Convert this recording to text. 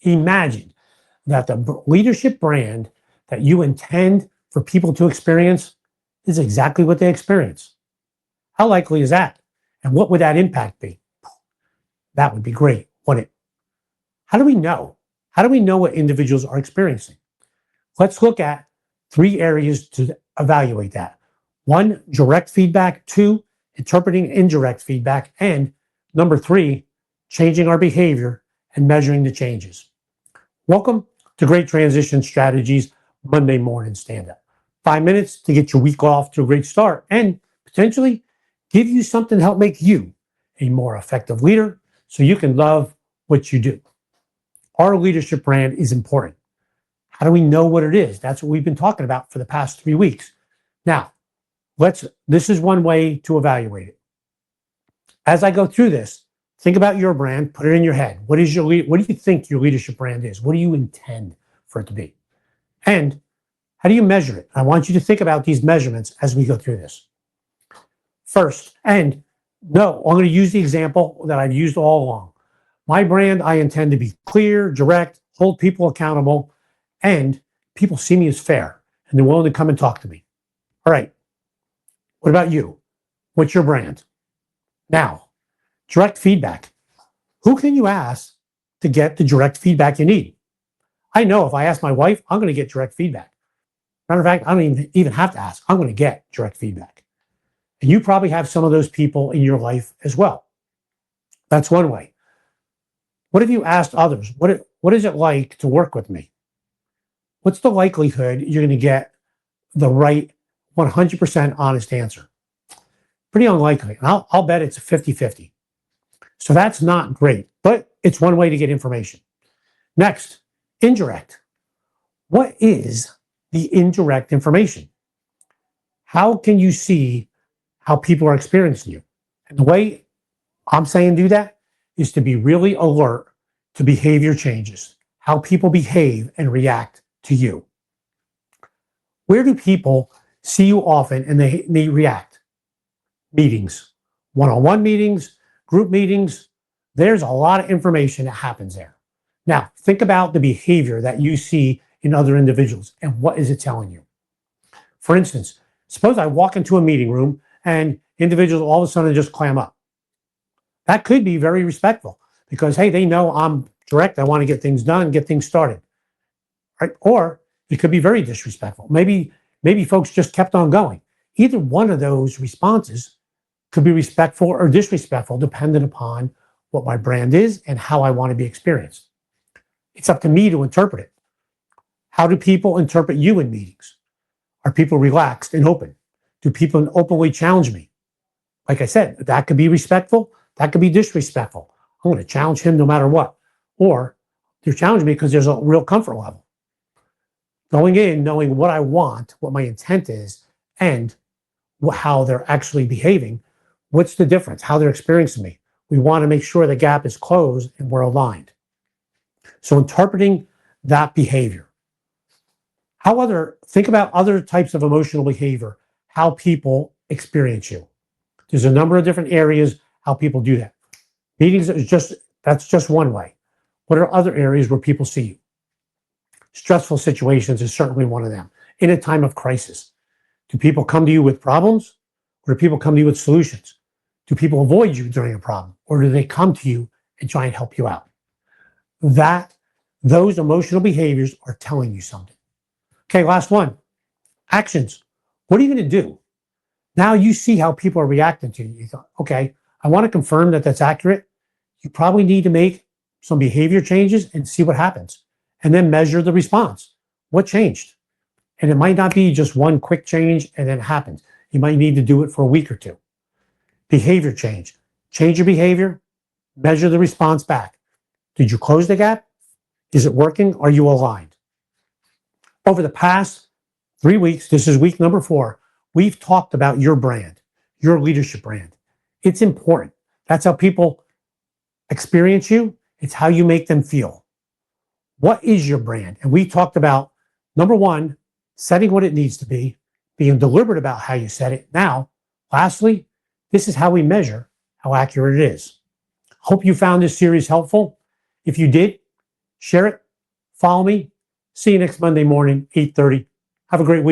Imagine that the leadership brand that you intend for people to experience is exactly what they experience. How likely is that? And what would that impact be? That would be great, wouldn't it? How do we know? How do we know what individuals are experiencing? Let's look at three areas to evaluate that. One, direct feedback. Two, interpreting indirect feedback. And number three, changing our behavior and measuring the changes. Welcome to Great Transition Strategies Monday Morning Stand-Up. 5 minutes to get your week off to a great start and potentially give you something to help make you a more effective leader so you can love what you do. Our leadership brand is important. How do we know what it is? That's what we've been talking about for the past 3 weeks. Now, this is one way to evaluate it. As I go through this, think about your brand, put it in your head. What do you think your leadership brand is? What do you intend for it to be? And how do you measure it? I want you to think about these measurements as we go through this. First, and no, I'm going to use the example that I've used all along. My brand, I intend to be clear, direct, hold people accountable, and people see me as fair, and they're willing to come and talk to me. All right. What about you? What's your brand? Now, direct feedback. Who can you ask to get the direct feedback you need? I know if I ask my wife, I'm going to get direct feedback. Matter of fact, I don't even have to ask. I'm going to get direct feedback. And you probably have some of those people in your life as well. That's one way. What have you asked others? What is it like to work with me? What's the likelihood you're going to get the right 100% honest answer? Pretty unlikely. And I'll bet it's 50-50. So that's not great, but it's one way to get information. Next, indirect. What is the indirect information? How can you see how people are experiencing you? And the way I'm saying do that is to be really alert to behavior changes, how people behave and react to you. Where do people see you often and they react? Meetings, one-on-one meetings, group meetings. There's a lot of information that happens there. Now, think about the behavior that you see in other individuals and what is it telling you? For instance, suppose I walk into a meeting room and individuals all of a sudden just clam up. That could be very respectful because, hey, they know I'm direct. I want to get things done, get things started. Right? Or it could be very disrespectful. Maybe folks just kept on going. Either one of those responses could be respectful or disrespectful, depending upon what my brand is and how I want to be experienced. It's up to me to interpret it. How do people interpret you in meetings? Are people relaxed and open? Do people openly challenge me? Like I said, that could be respectful. That could be disrespectful. I'm going to challenge him no matter what. Or they're challenging me because there's a real comfort level. Going in, knowing what I want, what my intent is, and how they're actually behaving. What's the difference? How they're experiencing me. We want to make sure the gap is closed and we're aligned. So interpreting that behavior. Think about other types of emotional behavior, how people experience you. There's a number of different areas how people do that. Meetings that's just one way. What are other areas where people see you? Stressful situations is certainly one of them. In a time of crisis, do people come to you with problems or do people come to you with solutions? Do people avoid you during a problem or do they come to you and try and help you out? Those emotional behaviors are telling you something. Okay, last one. Actions. What are you going to do? Now you see how people are reacting to you. You thought, okay, I want to confirm that that's accurate. You probably need to make some behavior changes and see what happens. And then measure the response. What changed? And it might not be just one quick change and then it happens. You might need to do it for a week or two. Behavior change. Change your behavior. Measure the response back. Did you close the gap? Is it working? Are you aligned? Over the past 3 weeks, this is week number 4, we've talked about your brand, your leadership brand. It's important. That's how people experience you. It's how you make them feel. What is your brand? And we talked about, number 1, setting what it needs to be, being deliberate about how you set it. Now, lastly, this is how we measure how accurate it is. Hope you found this series helpful. If you did, Share it. Follow me. See you next Monday morning, 8:30. Have a great week.